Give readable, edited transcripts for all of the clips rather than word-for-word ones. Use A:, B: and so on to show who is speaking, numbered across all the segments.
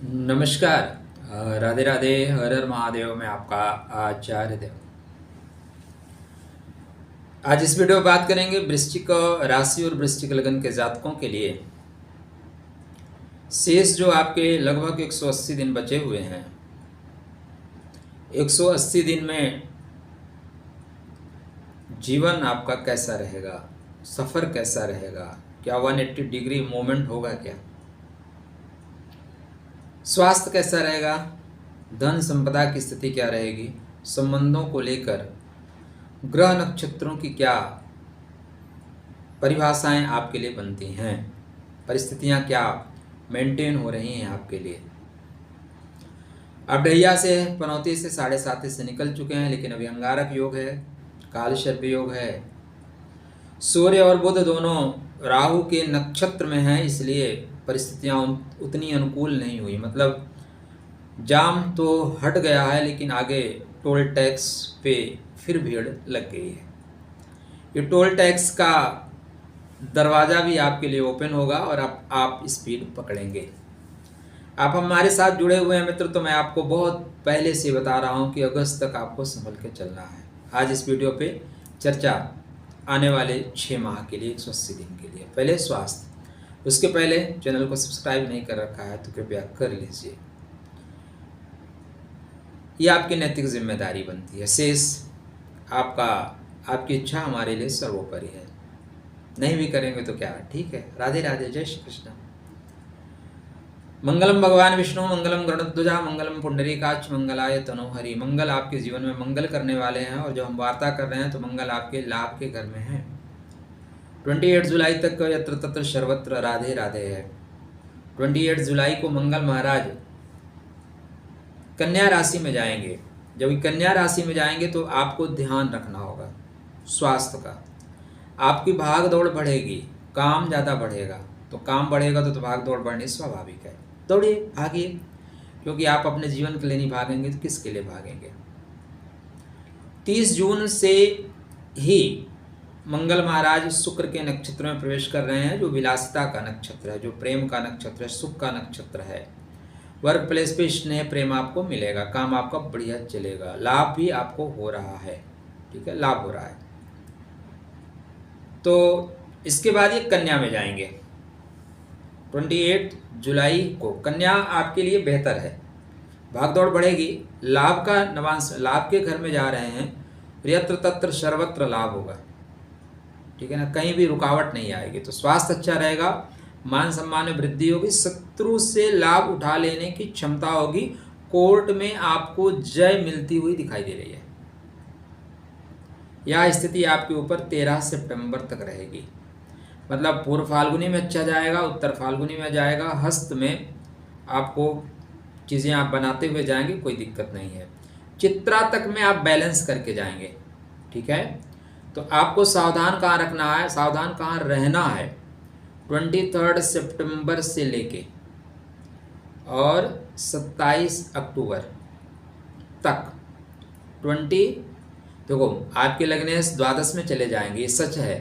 A: नमस्कार। राधे राधे, हर हर महादेव में आपका आचार्य देव। आज इस वीडियो में बात करेंगे वृश्चिक राशि और वृश्चिक लगन के जातकों के लिए शेष जो आपके लगभग 180 दिन बचे हुए हैं। 180 दिन में जीवन आपका कैसा रहेगा, सफ़र कैसा रहेगा, क्या 180 डिग्री मूवमेंट होगा, क्या स्वास्थ्य कैसा रहेगा, धन संपदा की स्थिति क्या रहेगी, संबंधों को लेकर ग्रह नक्षत्रों की क्या परिभाषाएं आपके लिए बनती हैं, परिस्थितियां क्या मेंटेन हो रही हैं आपके लिए। अब ढैया से पनौती से 7.5 से निकल चुके हैं, लेकिन अभी अंगारक योग है, काल सर्प योग है, सूर्य और बुध दोनों राहु के नक्षत्र में हैं, इसलिए परिस्थितियां उतनी अनुकूल नहीं हुई। मतलब जाम तो हट गया है, लेकिन आगे टोल टैक्स पे फिर भीड़ लग गई है। ये टोल टैक्स का दरवाज़ा भी आपके लिए ओपन होगा और आप स्पीड पकड़ेंगे। आप हमारे साथ जुड़े हुए हैं मित्र, तो मैं आपको बहुत पहले से बता रहा हूं कि अगस्त तक आपको संभल के चलना है। आज इस वीडियो पे चर्चा आने वाले 6 माह के लिए, 180 दिन के लिए। पहले स्वास्थ्य, उसके पहले चैनल को सब्सक्राइब नहीं कर रखा है तो कृपया कर लीजिए, ये आपकी नैतिक जिम्मेदारी बनती है। शेष आपकी इच्छा हमारे लिए सर्वोपरि है। नहीं भी करेंगे तो क्या, ठीक है। राधे राधे, जय श्री कृष्ण। मंगलम भगवान विष्णु, मंगलम गरुड़ध्वजा, मंगलम पुंडरीकाक्ष, मंगलाय तनोहरि। मंगल आपके जीवन में मंगल करने वाले हैं, और जो हम वार्ता कर रहे हैं तो मंगल आपके लाभ के घर में है। 28 जुलाई तक यत्र तत्र सर्वत्र राधे राधे है। 28 जुलाई को मंगल महाराज कन्या राशि में जाएंगे। जब कन्या राशि में जाएंगे तो आपको ध्यान रखना होगा स्वास्थ्य का। आपकी भाग दौड़ बढ़ेगी, काम ज़्यादा बढ़ेगा, तो काम बढ़ेगा तो भाग दौड़ बढ़नी स्वाभाविक है। दौड़िए, भागिए, क्योंकि आप अपने जीवन के लिए नहीं भागेंगे तो किसके लिए भागेंगे। 30 जून से ही मंगल महाराज शुक्र के नक्षत्र में प्रवेश कर रहे हैं, जो विलासिता का नक्षत्र है, जो प्रेम का नक्षत्र है, सुख का नक्षत्र है। वर्क प्लेस पे स्नेह प्रेम आपको मिलेगा, काम आपका बढ़िया चलेगा, लाभ भी आपको हो रहा है, ठीक है, लाभ हो रहा है। तो इसके बाद ये कन्या में जाएंगे। 28 जुलाई को कन्या आपके लिए बेहतर है, भागदौड़ बढ़ेगी, लाभ का नवांश, लाभ के घर में जा रहे हैं, यत्र तत्र सर्वत्र लाभ होगा, ठीक है ना, कहीं भी रुकावट नहीं आएगी। तो स्वास्थ्य अच्छा रहेगा, मान सम्मान में वृद्धि होगी, शत्रु से लाभ उठा लेने की क्षमता होगी, कोर्ट में आपको जय मिलती हुई दिखाई दे रही है। यह स्थिति आपके ऊपर 13 सितंबर तक रहेगी। मतलब पूर्व फाल्गुनी में अच्छा जाएगा, उत्तर फाल्गुनी में जाएगा, हस्त में आपको चीज़ें आप बनाते हुए जाएंगे, कोई दिक्कत नहीं है। चित्रा तक में आप बैलेंस करके जाएंगे, ठीक है। तो आपको सावधान कहाँ रखना है, सावधान कहाँ रहना है, 23 सितंबर से लेके और 27 अक्टूबर तक। 20 देखो, आपके लग्नेश द्वादश में चले जाएंगे, ये सच है।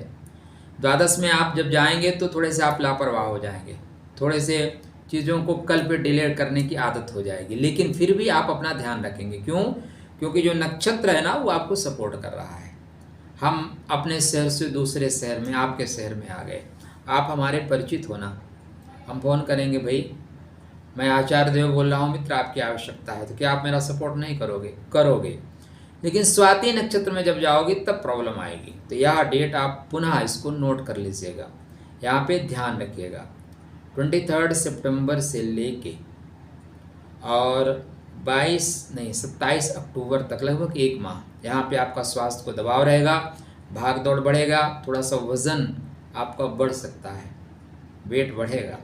A: द्वादश में आप जब जाएंगे तो थोड़े से आप लापरवाह हो जाएंगे, थोड़े से चीज़ों को कल पे डिले करने की आदत हो जाएगी, लेकिन फिर भी आप अपना ध्यान रखेंगे। क्यों? क्योंकि जो नक्षत्र है ना, वो आपको सपोर्ट कर रहा है। हम अपने शहर से दूसरे शहर में, आपके शहर में आ गए, आप हमारे परिचित होना, हम फ़ोन करेंगे, भाई मैं आचार्य देव बोल रहा हूँ मित्र, आपकी आवश्यकता है, तो क्या आप मेरा सपोर्ट नहीं करोगे? करोगे, लेकिन स्वाति नक्षत्र में जब जाओगे तब प्रॉब्लम आएगी। तो यह डेट आप पुनः इसको नोट कर लीजिएगा, यहाँ पे ध्यान रखिएगा। 23 सितंबर से लेके और 27 अक्टूबर तक, लगभग 1 माह, यहाँ पे आपका स्वास्थ्य को दबाव रहेगा, भाग दौड़ बढ़ेगा, थोड़ा सा वज़न आपका बढ़ सकता है, वेट बढ़ेगा।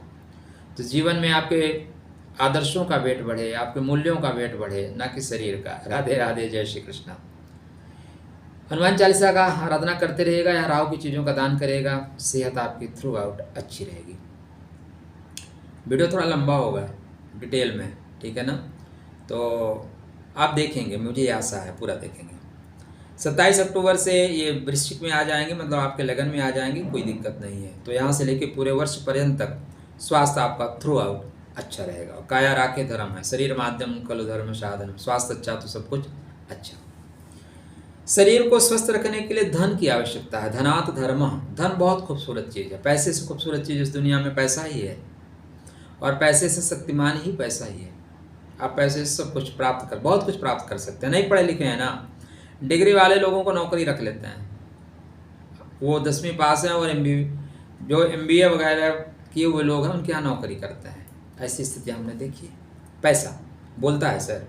A: तो जीवन में आपके आदर्शों का वेट बढ़े, आपके मूल्यों का वेट बढ़े, ना कि शरीर का। राधे राधे, जय श्री कृष्ण। हनुमान चालीसा का आराधना करते रहेगा या राहु की चीज़ों का दान करेगा, सेहत आपकी थ्रू आउट अच्छी रहेगी। वीडियो थोड़ा लंबा होगा डिटेल में, ठीक है ना, तो आप देखेंगे, मुझे आशा है पूरा देखेंगे। 27 अक्टूबर से ये वृश्चिक में आ जाएंगे, मतलब आपके लगन में आ जाएंगे, कोई दिक्कत नहीं है। तो यहाँ से लेके पूरे वर्ष पर्यंत तक स्वास्थ्य आपका थ्रू आउट अच्छा रहेगा। काया राखे धर्म है, शरीर माध्यम कलु धर्म साधन, स्वास्थ्य अच्छा तो सब कुछ अच्छा। शरीर को स्वस्थ रखने के लिए धन की आवश्यकता है। धनात् धर्म, धन बहुत खूबसूरत चीज़ है। पैसे से खूबसूरत चीज़ इस दुनिया में पैसा ही है, और पैसे से शक्तिमान ही पैसा ही है। आप पैसे से सब कुछ प्राप्त कर, बहुत कुछ प्राप्त कर सकते हैं। नहीं पढ़े लिखे हैं ना, डिग्री वाले लोगों को नौकरी रख लेते हैं, वो 10वीं पास हैं और जो MBA वगैरह किए हुए लोग हैं उनके यहाँ नौकरी करते हैं। ऐसी स्थिति हमने देखी है। पैसा बोलता है सर।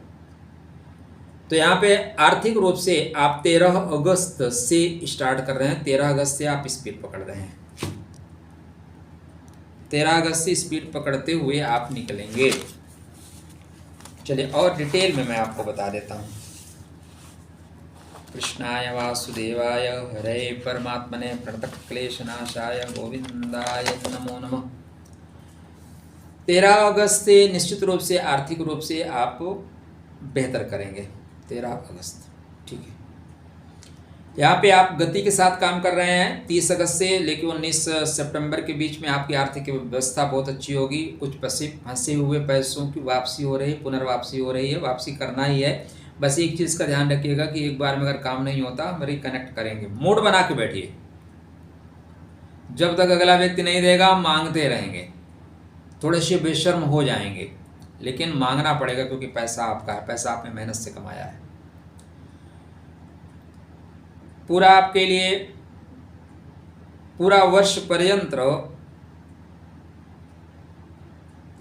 A: तो यहाँ पे आर्थिक रूप से आप 13 अगस्त से स्टार्ट कर रहे हैं। 13 अगस्त से आप स्पीड पकड़ रहे हैं। 13 अगस्त से स्पीड पकड़ते हुए आप निकलेंगे। चलिए और डिटेल में मैं आपको बता देता हूँ। कृष्णाय वासुदेवाय हरे परमात्मने प्रणतक्लेशनाशाय गोविंदाय नमो नमः। 13 अगस्त से निश्चित रूप से आर्थिक रूप से आप बेहतर करेंगे। 13 अगस्त, ठीक है। यहाँ पे आप गति के साथ काम कर रहे हैं। 30 अगस्त से लेकर 19 सितंबर के बीच में आपकी आर्थिक व्यवस्था बहुत अच्छी होगी। कुछ फंसे हुए पैसों की वापसी हो रही है, पुनर्वापसी हो रही है, वापसी करना ही है। बस एक चीज़ का ध्यान रखिएगा कि एक बार में अगर काम नहीं होता हम रिकनेक्ट करेंगे। मूड बना के बैठिए, जब तक अगला व्यक्ति नहीं देगा मांगते रहेंगे। थोड़े से बेशर्म हो जाएंगे, लेकिन मांगना पड़ेगा क्योंकि पैसा आपका है, पैसा आपने मेहनत से कमाया है। पूरा आपके लिए पूरा वर्ष पर्यंत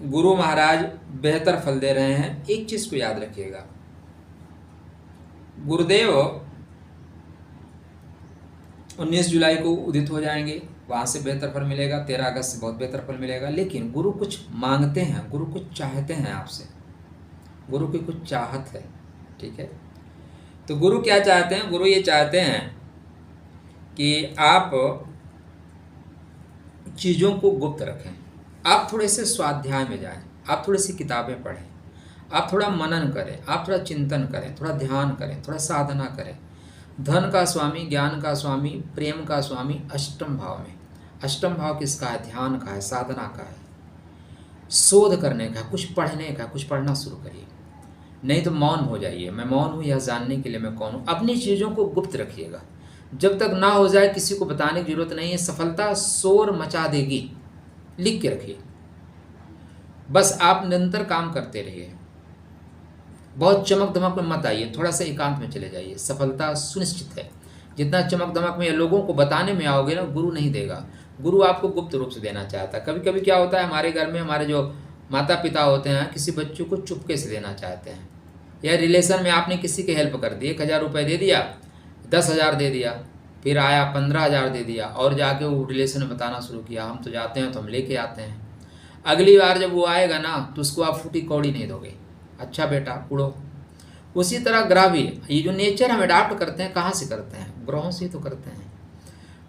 A: गुरु महाराज बेहतर फल दे रहे हैं। एक चीज को याद रखिएगा, गुरुदेव 19 जुलाई को उदित हो जाएंगे, वहां से बेहतर फल मिलेगा। 13 अगस्त से बहुत बेहतर फल मिलेगा। लेकिन गुरु कुछ मांगते हैं, गुरु कुछ चाहते हैं आपसे, गुरु की कुछ चाहत है, ठीक है। तो गुरु क्या चाहते हैं? गुरु ये चाहते हैं कि आप चीज़ों को गुप्त रखें। आप थोड़े से स्वाध्याय में जाएं, आप थोड़ी सी किताबें पढ़ें, आप थोड़ा मनन करें, आप थोड़ा चिंतन करें, थोड़ा ध्यान करें, थोड़ा साधना करें। धन का स्वामी, ज्ञान का स्वामी, प्रेम का स्वामी अष्टम भाव में। अष्टम भाव किसका है? ध्यान का है, साधना का है, शोध करने का, कुछ पढ़ने का। कुछ पढ़ना शुरू करिए, नहीं तो मौन हो जाइए। मैं मौन हूँ यह जानने के लिए मैं कौन हूँ। अपनी चीज़ों को गुप्त रखिएगा, जब तक ना हो जाए किसी को बताने की जरूरत नहीं है। सफलता शोर मचा देगी, लिख के रखिए। बस आप निरंतर काम करते रहिए, बहुत चमक धमक में मत आइए, थोड़ा सा एकांत में चले जाइए। सफलता सुनिश्चित है। जितना चमक धमक में या लोगों को बताने में आओगे ना, गुरु नहीं देगा। गुरु आपको गुप्त रूप से देना चाहता है। कभी कभी क्या होता है, हमारे घर में हमारे जो माता पिता होते हैं किसी बच्चों को चुपके से देना चाहते हैं, या रिलेशन में आपने किसी की हेल्प कर दी, 1000 रुपये दे दिया, 10,000 दे दिया, फिर आया 15,000 दे दिया, और जाके वो रिलेशन में बताना शुरू किया हम तो जाते हैं तो हम लेके आते हैं। अगली बार जब वो आएगा ना तो उसको आप फूटी कौड़ी नहीं दोगे, अच्छा बेटा उड़ो। उसी तरह ग्रह भी, ये जो नेचर हम अडाप्ट करते हैं कहाँ से करते हैं? ग्रहों से तो करते हैं।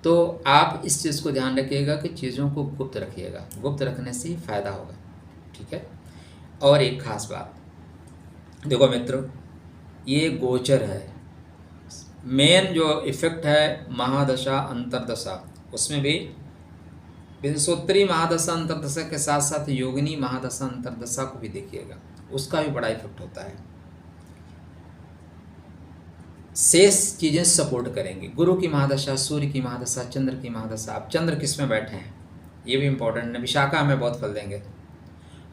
A: तो आप इस चीज़ को ध्यान रखिएगा कि चीज़ों को गुप्त रखिएगा, गुप्त रखने से ही फायदा होगा, ठीक है। और एक खास बात देखो मित्रों, ये गोचर है। मेन जो इफेक्ट है महादशा अंतरदशा, उसमें भी विंशोत्तरी महादशा अंतरदशा के साथ साथ योगिनी महादशा अंतरदशा को भी देखिएगा, उसका भी बड़ा इफेक्ट होता है। शेष चीज़ें सपोर्ट करेंगी। गुरु की महादशा, सूर्य की महादशा, चंद्र की महादशा। आप चंद्र किस में बैठे हैं ये भी इंपॉर्टेंट है। विशाखा में बहुत फल देंगे,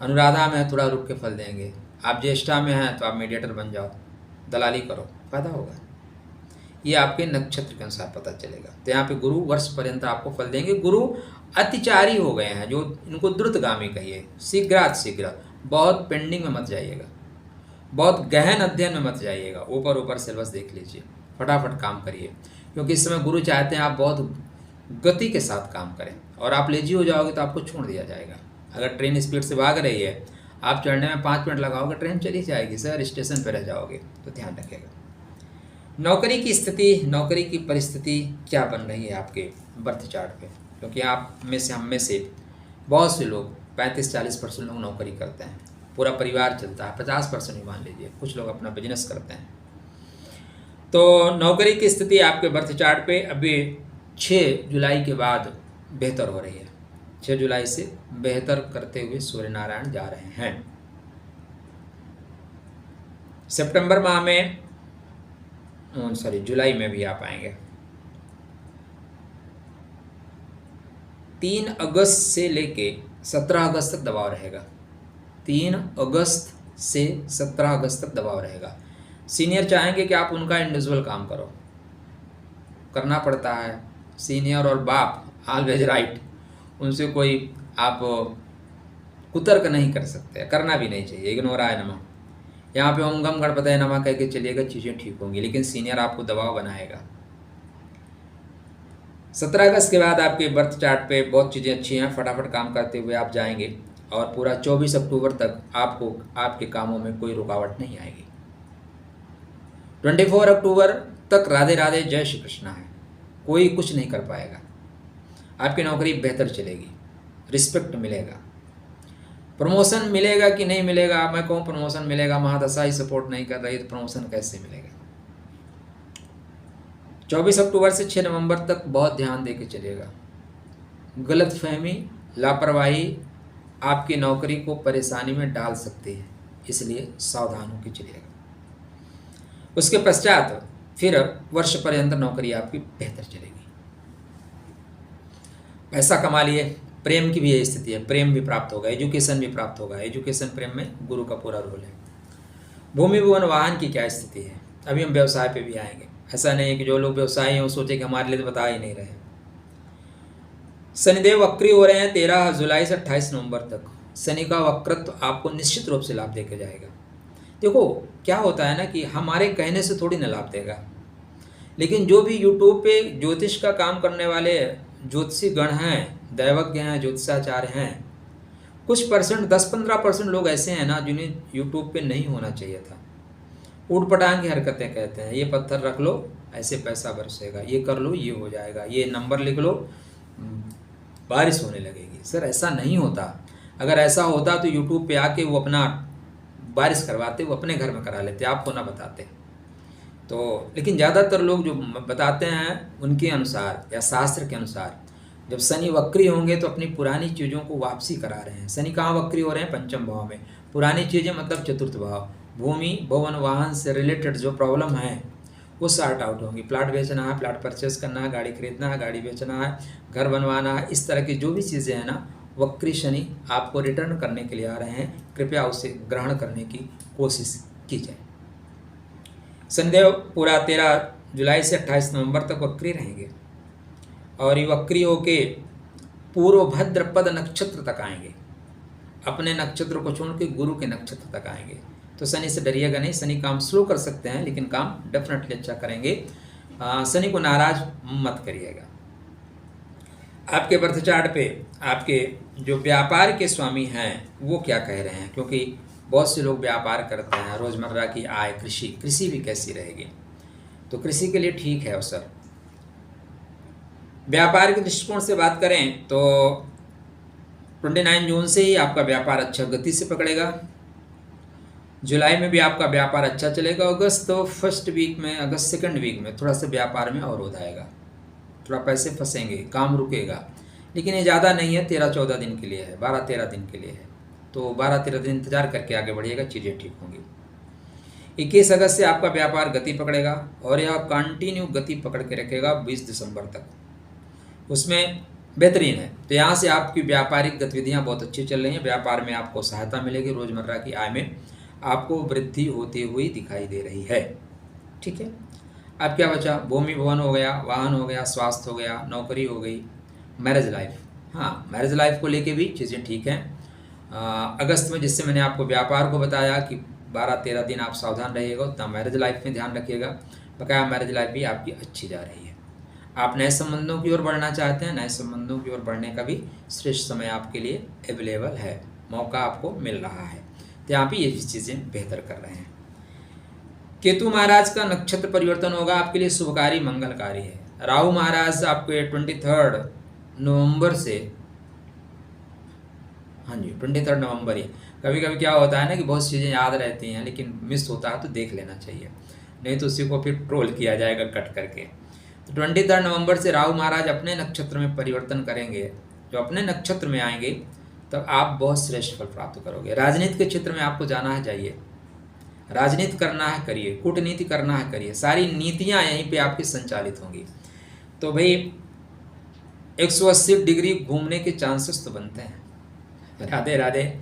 A: अनुराधा में थोड़ा रुक के फल देंगे। आप ज्येष्ठा में हैं तो आप मीडिएटर बन जाओ, दलाली करो, फायदा होगा। ये आपके नक्षत्र के अनुसार पता चलेगा। तो यहाँ पे गुरु वर्ष पर्यंत आपको फल देंगे। गुरु अतिचारी हो गए हैं, जो इनको द्रुतगामी कहिए, शीघ्रात शीघ्र। बहुत पेंडिंग में मत जाइएगा, बहुत गहन अध्ययन में मत जाइएगा। ऊपर ऊपर सिलेबस देख लीजिए, फटाफट काम करिए, क्योंकि इस समय गुरु चाहते हैं आप बहुत गति के साथ काम करें। और आप लेजी हो जाओगे तो आपको छोड़ दिया जाएगा। अगर ट्रेन स्पीड से भाग रही है, आप चढ़ने में 5 मिनट लगाओगे, ट्रेन चली जाएगी सर, स्टेशन पर रह जाओगे। तो ध्यान रखिएगा। नौकरी की स्थिति, नौकरी की परिस्थिति क्या बन रही है आपके बर्थ चार्ट पे? क्योंकि आप में से, हम में से बहुत से लोग 35-40% लोग नौकरी करते हैं, पूरा परिवार चलता है। 50% ही मान लीजिए, कुछ लोग अपना बिजनेस करते हैं। तो नौकरी की स्थिति आपके बर्थ चार्ट पे अभी 6 जुलाई के बाद बेहतर हो रही है। 6 जुलाई से बेहतर करते हुए सूर्य नारायण जा रहे हैं। सितंबर माह में जुलाई में भी आ पाएंगे। 3 अगस्त से लेके 17 अगस्त तक दबाव रहेगा। 3 अगस्त से 17 अगस्त तक दबाव रहेगा। सीनियर चाहेंगे कि आप उनका इंडिविजुअल काम करो, करना पड़ता है। सीनियर और बाप ऑलवेज राइट, उनसे कोई आप कुतर्क नहीं कर सकते, करना भी नहीं चाहिए। इग्नोराय नमः, यहाँ पे ओम गम गणपतये नमः कह के चलिएगा, चीज़ें ठीक होंगी, लेकिन सीनियर आपको दबाव बनाएगा। 17 अगस्त के बाद आपके बर्थ चार्ट पे बहुत चीज़ें अच्छी हैं, फटाफट काम करते हुए आप जाएंगे और पूरा 24 अक्टूबर तक आपको आपके कामों में कोई रुकावट नहीं आएगी। 24 अक्टूबर तक राधे राधे जय श्री कृष्णा है, कोई कुछ नहीं कर पाएगा। आपकी नौकरी बेहतर चलेगी, रिस्पेक्ट मिलेगा। प्रमोशन मिलेगा कि नहीं मिलेगा, मैं कहूँ प्रमोशन मिलेगा, महादशा ही सपोर्ट नहीं कर रही तो प्रमोशन कैसे मिलेगा। 24 अक्टूबर से 6 नवंबर तक बहुत ध्यान दे के चलिएगा। गलतफहमी, लापरवाही आपकी नौकरी को परेशानी में डाल सकती है, इसलिए सावधान होकर चलिएगा। उसके पश्चात फिर वर्ष पर्यंत नौकरी आपकी बेहतर चलेगी। पैसा कमा लिए, प्रेम की भी यही स्थिति है, प्रेम भी प्राप्त होगा, एजुकेशन भी प्राप्त होगा। एजुकेशन प्रेम में गुरु का पूरा रोल है। भूमि भवन वाहन की क्या स्थिति है, अभी हम व्यवसाय पे भी आएंगे। ऐसा नहीं है कि जो लोग व्यवसायी हैं वो सोचे कि हमारे लिए तो बता ही नहीं रहे। शनिदेव वक्री हो रहे हैं 13 जुलाई से 28 नवंबर तक। शनि का वक्रत्व आपको निश्चित रूप से लाभ देके जाएगा। देखो क्या होता है ना कि हमारे कहने से थोड़ी ना लाभ देगा, लेकिन जो भी यूट्यूब पे ज्योतिष का काम करने वाले ज्योतिषी गण हैं, दैवज्ञ हैं, ज्योतिषाचार्य हैं, कुछ परसेंट 10-15% लोग ऐसे हैं ना जिन्हें यूट्यूब पे नहीं होना चाहिए था। ऊट पटांग की हरकतें कहते हैं, ये पत्थर रख लो ऐसे पैसा बरसेगा, ये कर लो ये हो जाएगा, ये नंबर लिख लो बारिश होने लगेगी। सर ऐसा नहीं होता। अगर ऐसा होता तो यूट्यूब पे आके वो अपना बारिश करवाते, वो अपने घर में करा लेते, आपको ना बताते। तो लेकिन ज़्यादातर लोग जो बताते हैं उनके अनुसार या शास्त्र के अनुसार जब शनि वक्री होंगे तो अपनी पुरानी चीज़ों को वापसी करा रहे हैं। शनि कहाँ वक्री हो रहे हैं? पंचम भाव में। पुरानी चीज़ें मतलब चतुर्थ भाव। भूमि भवन वाहन से रिलेटेड जो प्रॉब्लम है वो सॉर्ट आउट होंगी। प्लाट बेचना है, प्लाट परचेस करना है, गाड़ी खरीदना है, गाड़ी बेचना है, घर बनवाना है, इस तरह की जो भी चीज़ें हैं ना, वक्री शनि आपको रिटर्न करने के लिए आ रहे हैं। कृपया उसे ग्रहण करने की कोशिश की जाए। शनिदेव पूरा 13 जुलाई से 28 नवंबर तक वक्री रहेंगे और ये वक्री होके पूर्व भद्रपद नक्षत्र तक आएंगे। अपने नक्षत्र को छोड़ के गुरु के नक्षत्र तक आएंगे। तो शनि से डरिएगा नहीं। शनि काम स्लो कर सकते हैं लेकिन काम डेफिनेटली अच्छा करेंगे। शनि को नाराज मत करिएगा। आपके बर्थ चार्ट पे आपके जो व्यापार के स्वामी हैं वो क्या कह रहे हैं, क्योंकि बहुत से लोग व्यापार करते हैं, रोज़मर्रा की आय, कृषि भी कैसी रहेगी, तो कृषि के लिए ठीक है अवसर। व्यापार के दृष्टिकोण से बात करें तो 29 जून से ही आपका व्यापार अच्छा गति से पकड़ेगा। जुलाई में भी आपका व्यापार अच्छा चलेगा। अगस्त तो फर्स्ट वीक में, अगस्त सेकंड वीक में थोड़ा सा व्यापार में अवरोध आएगा, थोड़ा पैसे फंसेंगे, काम रुकेगा, लेकिन ये ज़्यादा नहीं है, 13-14 दिन के लिए है, 12-13 दिन के लिए है। तो 12-13 दिन इंतजार करके आगे बढ़िएगा, चीज़ें ठीक होंगी। 21 अगस्त से आपका व्यापार गति पकड़ेगा और यह कंटिन्यू गति पकड़ के रखेगा 20 दिसंबर तक, उसमें बेहतरीन है। तो यहाँ से आपकी व्यापारिक गतिविधियाँ बहुत अच्छी चल रही हैं। व्यापार में आपको सहायता मिलेगी, रोज़मर्रा की आय में आपको वृद्धि होती हुई दिखाई दे रही है। ठीक है, अब क्या बचा? भूमि भवन हो गया, वाहन हो गया, स्वास्थ्य हो गया, नौकरी हो गई, मैरिज लाइफ। हाँ, मैरिज लाइफ को लेके भी चीज़ें ठीक हैं। अगस्त में जिससे मैंने आपको व्यापार को बताया कि 12-13 दिन आप सावधान रहिएगा, उतना मैरिज लाइफ में ध्यान रखिएगा। बकाया मैरिज लाइफ भी आपकी अच्छी जा रही है। आप नए संबंधों की ओर बढ़ना चाहते हैं, नए संबंधों की ओर बढ़ने का भी श्रेष्ठ समय आपके लिए अवेलेबल है, मौका आपको मिल रहा है। तो यहाँ पे ये चीज़ें बेहतर कर रहे हैं। केतु महाराज का नक्षत्र परिवर्तन होगा, आपके लिए शुभकारी मंगलकारी है। राहु महाराज आपके 23 नवंबर से, हाँ जी 23 नवंबर ही। कभी कभी क्या होता है ना कि बहुत चीज़ें याद रहती हैं लेकिन मिस होता है, तो देख लेना चाहिए, नहीं तो उसी को फिर ट्रोल किया जाएगा कट करके। तो 23 नवंबर से राहु महाराज अपने नक्षत्र में परिवर्तन करेंगे, जो अपने नक्षत्र में आएंगे तब आप बहुत श्रेष्ठ फल प्राप्त करोगे। राजनीति के क्षेत्र में आपको जाना है, जाइए। राजनीति करना है, करिए। कूटनीति करना है, करिए। सारी नीतियाँ यहीं पे आपकी संचालित होंगी। तो भाई 180 डिग्री घूमने के चांसेस तो बनते हैं। राधे राधे,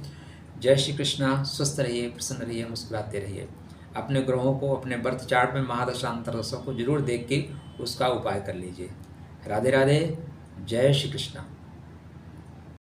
A: जय श्री कृष्णा। स्वस्थ रहिए, प्रसन्न रहिए, मुस्कुराते रहिए। अपने ग्रहों को, अपने बर्थ चार्ट में महादशा अंतर्दशा को जरूर देख के उसका उपाय कर लीजिए। राधे राधे, जय श्री कृष्णा।